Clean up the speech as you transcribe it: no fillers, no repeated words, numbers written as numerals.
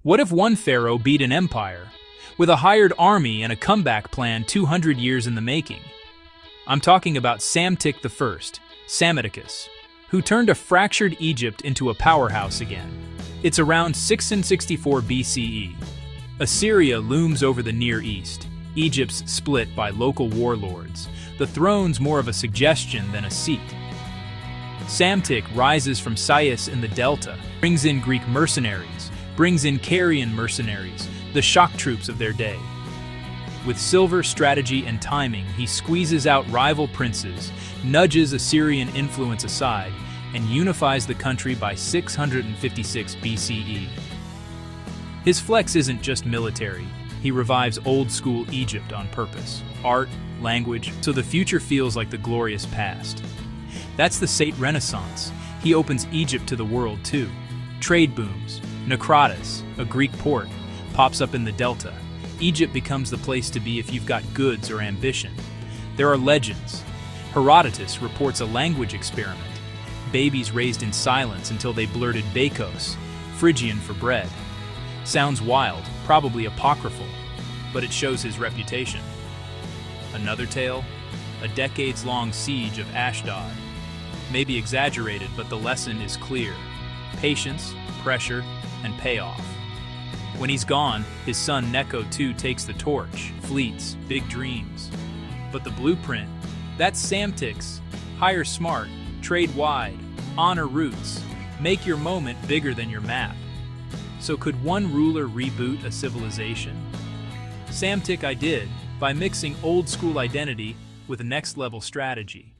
What if one pharaoh beat an empire, with a hired army and a comeback plan 200 years in the making? I'm talking about Psamtik I, Psammeticus, who turned a fractured Egypt into a powerhouse again. It's around 664 BCE. Assyria looms over the Near East. Egypt's split by local warlords. The throne's more of a suggestion than a seat. Psamtik rises from Sais in the Delta, brings in Greek mercenaries, brings in Carian mercenaries, the shock troops of their day. With silver strategy and timing, he squeezes out rival princes, nudges Assyrian influence aside, and unifies the country by 656 BCE. His flex isn't just military. He revives old-school Egypt on purpose. Art, language, so the future feels like the glorious past. That's the Saite Renaissance. He opens Egypt to the world too. Trade booms. Naucratis, a Greek port, pops up in the Delta. Egypt becomes the place to be if you've got goods or ambition. There are legends. Herodotus reports a language experiment. Babies raised in silence until they blurted Bakos, Phrygian for bread. Sounds wild, probably apocryphal, but it shows his reputation. Another tale? A decades-long siege of Ashdod. Maybe exaggerated, but the lesson is clear. Patience, pressure, and payoff. When he's gone, his son Necho too takes the torch. Fleets, big dreams. But the blueprint, that's Psamtik's. Hire smart, trade wide, honor roots, make your moment bigger than your map. So could one ruler reboot a civilization? Psamtik I did, by mixing old-school identity with a next-level strategy.